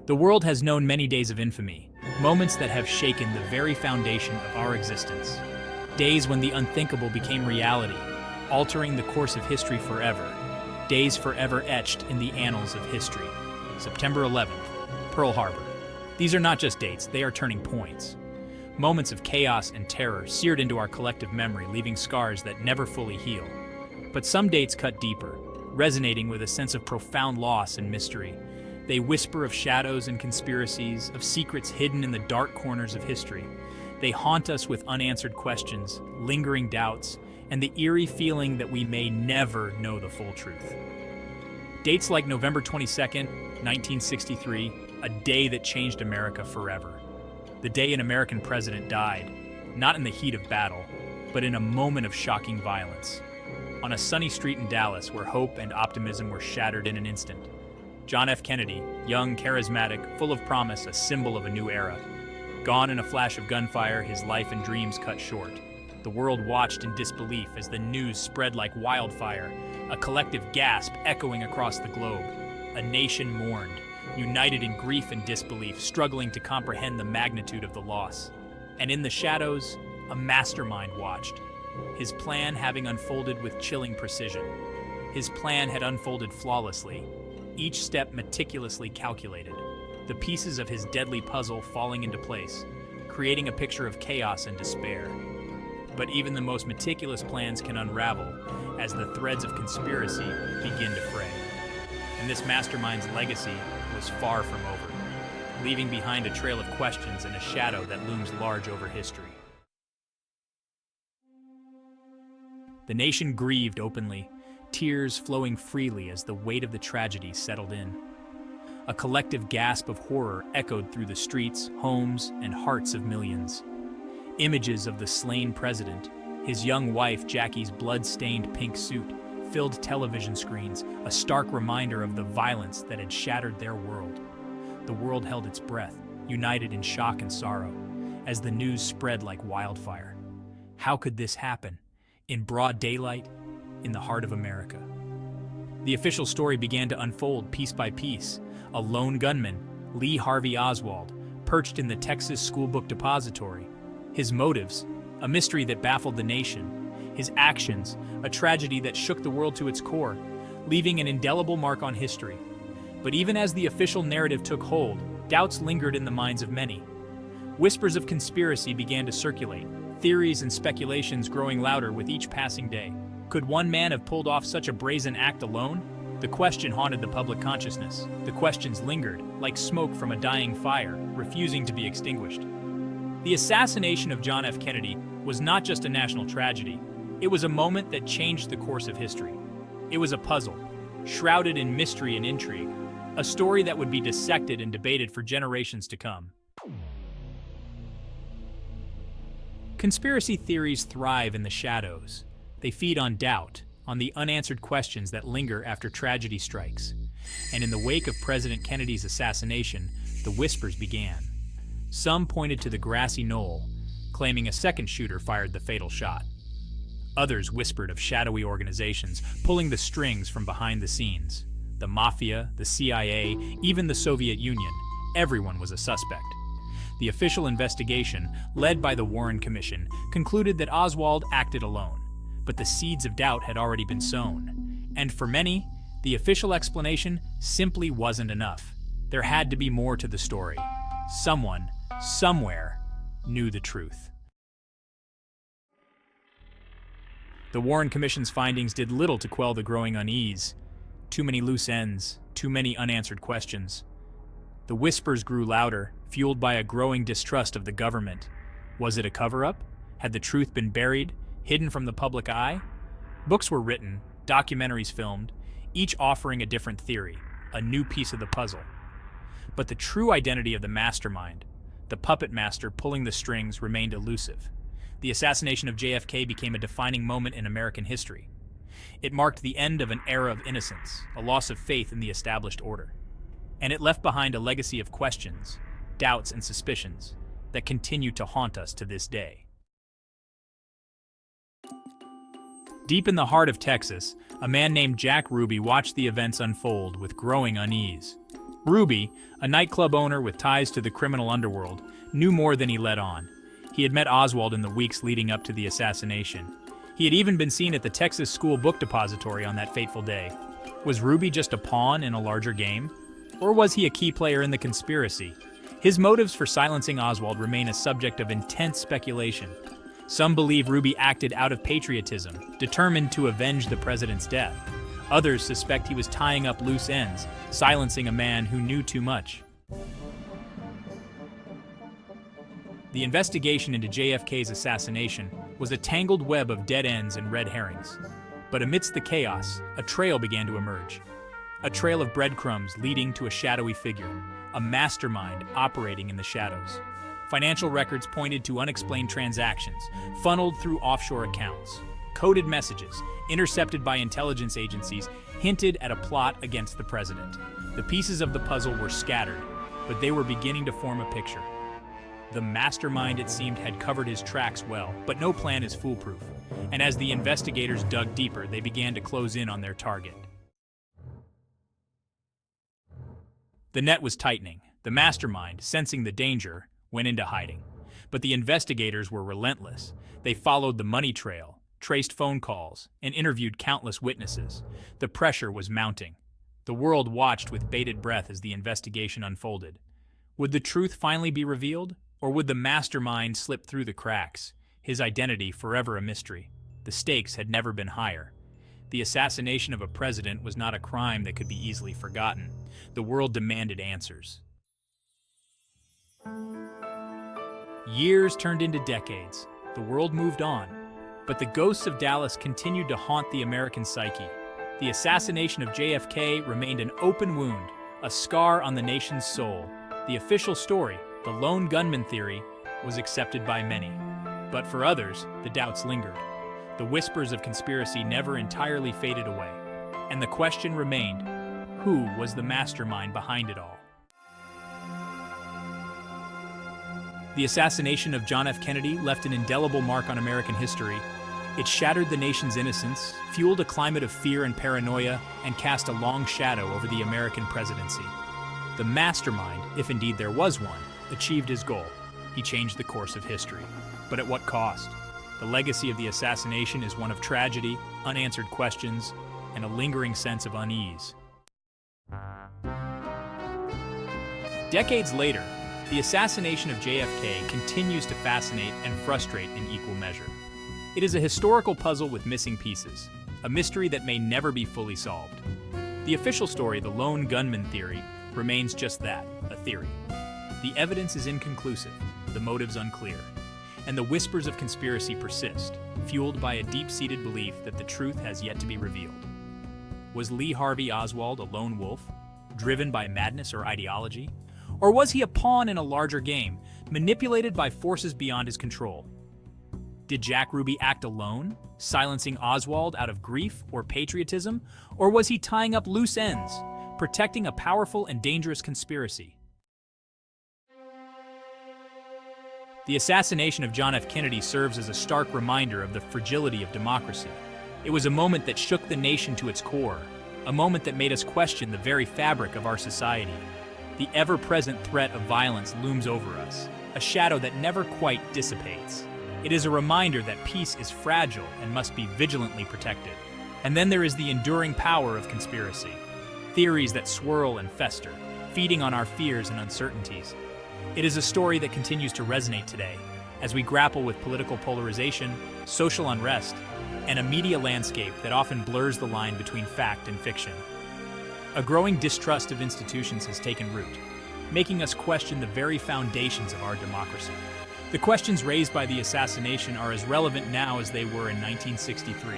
The world has known many days of infamy, moments that have shaken the very foundation of our existence. Days when the unthinkable became reality, altering the course of history forever. Days forever etched in the annals of history. September 11th, Pearl Harbor. These are not just dates, they are turning points. Moments of chaos and terror seared into our collective memory, leaving scars that never fully heal. But some dates cut deeper, resonating with a sense of profound loss and mystery. They whisper of shadows and conspiracies, of secrets hidden in the dark corners of history. They haunt us with unanswered questions, lingering doubts, and the eerie feeling that we may never know the full truth. Dates like November 22nd, 1963, a day that changed America forever. The day an American president died, not in the heat of battle, but in a moment of shocking violence. On a sunny street in Dallas where hope and optimism were shattered in an instant. John F. Kennedy, young, charismatic, full of promise, a symbol of a new era. Gone in a flash of gunfire, his life and dreams cut short. The world watched in disbelief as the news spread like wildfire, a collective gasp echoing across the globe. A nation mourned, united in grief and disbelief, struggling to comprehend the magnitude of the loss. And in the shadows, a mastermind watched, his plan having unfolded with chilling precision. His plan had unfolded flawlessly, each step meticulously calculated, the pieces of his deadly puzzle falling into place, creating a picture of chaos and despair. But even the most meticulous plans can unravel as the threads of conspiracy begin to fray. And this mastermind's legacy was far from over, leaving behind a trail of questions and a shadow that looms large over history. The nation grieved openly, tears flowing freely as the weight of the tragedy settled in. A collective gasp of horror echoed through the streets, homes, and hearts of millions. Images of the slain president, his young wife Jackie's blood-stained pink suit, filled television screens, a stark reminder of the violence that had shattered their world. The world held its breath, united in shock and sorrow, as the news spread like wildfire. How could this happen? In broad daylight, in the heart of America. The official story began to unfold piece by piece. A lone gunman, Lee Harvey Oswald, perched in the Texas School Book Depository. His motives, a mystery that baffled the nation. His actions, a tragedy that shook the world to its core, leaving an indelible mark on history. But even as the official narrative took hold, doubts lingered in the minds of many. Whispers of conspiracy began to circulate, theories and speculations growing louder with each passing day. Could one man have pulled off such a brazen act alone? The question haunted the public consciousness. The questions lingered, like smoke from a dying fire, refusing to be extinguished. The assassination of John F. Kennedy was not just a national tragedy. It was a moment that changed the course of history. It was a puzzle, shrouded in mystery and intrigue, a story that would be dissected and debated for generations to come. Conspiracy theories thrive in the shadows. They feed on doubt, on the unanswered questions that linger after tragedy strikes. And in the wake of President Kennedy's assassination, the whispers began. Some pointed to the grassy knoll, claiming a second shooter fired the fatal shot. Others whispered of shadowy organizations pulling the strings from behind the scenes. The mafia, the CIA, even the Soviet Union, everyone was a suspect. The official investigation, led by the Warren Commission, concluded that Oswald acted alone. But the seeds of doubt had already been sown. And for many, the official explanation simply wasn't enough. There had to be more to the story. Someone, somewhere, knew the truth. The Warren Commission's findings did little to quell the growing unease. Too many loose ends, too many unanswered questions. The whispers grew louder, fueled by a growing distrust of the government. Was it a cover-up? Had the truth been buried? Hidden from the public eye? Books were written, documentaries filmed, each offering a different theory, a new piece of the puzzle. But the true identity of the mastermind, the puppet master pulling the strings, remained elusive. The assassination of JFK became a defining moment in American history. It marked the end of an era of innocence, a loss of faith in the established order. And it left behind a legacy of questions, doubts, and suspicions that continue to haunt us to this day. Deep in the heart of Texas, a man named Jack Ruby watched the events unfold with growing unease. Ruby, a nightclub owner with ties to the criminal underworld, knew more than he let on. He had met Oswald in the weeks leading up to the assassination. He had even been seen at the Texas School Book Depository on that fateful day. Was Ruby just a pawn in a larger game? Or was he a key player in the conspiracy? His motives for silencing Oswald remain a subject of intense speculation. Some believe Ruby acted out of patriotism, determined to avenge the president's death. Others suspect he was tying up loose ends, silencing a man who knew too much. The investigation into JFK's assassination was a tangled web of dead ends and red herrings. But amidst the chaos, a trail began to emerge. A trail of breadcrumbs leading to a shadowy figure, a mastermind operating in the shadows. Financial records pointed to unexplained transactions, funneled through offshore accounts. Coded messages, intercepted by intelligence agencies, hinted at a plot against the president. The pieces of the puzzle were scattered, but they were beginning to form a picture. The mastermind, it seemed, had covered his tracks well, but no plan is foolproof. And as the investigators dug deeper, they began to close in on their target. The net was tightening. The mastermind, sensing the danger, went into hiding. But the investigators were relentless. They followed the money trail, traced phone calls, and interviewed countless witnesses. The pressure was mounting. The world watched with bated breath as the investigation unfolded. Would the truth finally be revealed? Or would the mastermind slip through the cracks, his identity forever a mystery? The stakes had never been higher. The assassination of a president was not a crime that could be easily forgotten. The world demanded answers. Years turned into decades. The world moved on. But the ghosts of Dallas continued to haunt the American psyche. The assassination of JFK remained an open wound, a scar on the nation's soul. The official story, the lone gunman theory, was accepted by many. But for others, the doubts lingered. The whispers of conspiracy never entirely faded away. And the question remained, who was the mastermind behind it all? The assassination of John F. Kennedy left an indelible mark on American history. It shattered the nation's innocence, fueled a climate of fear and paranoia, and cast a long shadow over the American presidency. The mastermind, if indeed there was one, achieved his goal. He changed the course of history. But at what cost? The legacy of the assassination is one of tragedy, unanswered questions, and a lingering sense of unease. Decades later, the assassination of JFK continues to fascinate and frustrate in equal measure. It is a historical puzzle with missing pieces, a mystery that may never be fully solved. The official story, the lone gunman theory, remains just that, a theory. The evidence is inconclusive, the motives unclear, and the whispers of conspiracy persist, fueled by a deep-seated belief that the truth has yet to be revealed. Was Lee Harvey Oswald a lone wolf, driven by madness or ideology? Or was he a pawn in a larger game, manipulated by forces beyond his control? Did Jack Ruby act alone, silencing Oswald out of grief or patriotism? Or was he tying up loose ends, protecting a powerful and dangerous conspiracy? The assassination of John F. Kennedy serves as a stark reminder of the fragility of democracy. It was a moment that shook the nation to its core, a moment that made us question the very fabric of our society. The ever-present threat of violence looms over us, a shadow that never quite dissipates. It is a reminder that peace is fragile and must be vigilantly protected. And then there is the enduring power of conspiracy, theories that swirl and fester, feeding on our fears and uncertainties. It is a story that continues to resonate today, as we grapple with political polarization, social unrest, and a media landscape that often blurs the line between fact and fiction. A growing distrust of institutions has taken root, making us question the very foundations of our democracy. The questions raised by the assassination are as relevant now as they were in 1963.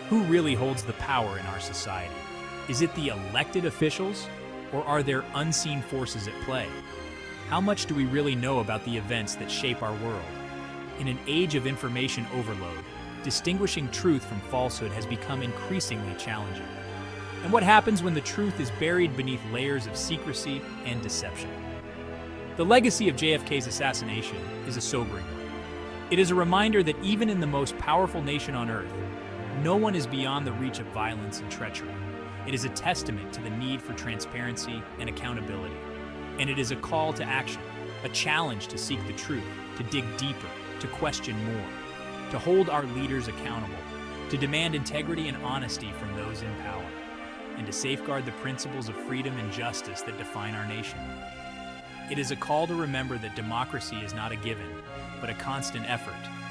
Who really holds the power in our society? Is it the elected officials, or are there unseen forces at play? How much do we really know about the events that shape our world? In an age of information overload, distinguishing truth from falsehood has become increasingly challenging. And what happens when the truth is buried beneath layers of secrecy and deception? The legacy of JFK's assassination is a sobering one. It is a reminder that even in the most powerful nation on earth, no one is beyond the reach of violence and treachery. It is a testament to the need for transparency and accountability. And it is a call to action, a challenge to seek the truth, to dig deeper, to question more, to hold our leaders accountable, to demand integrity and honesty from those in power, and to safeguard the principles of freedom and justice that define our nation. It is a call to remember that democracy is not a given, but a constant effort,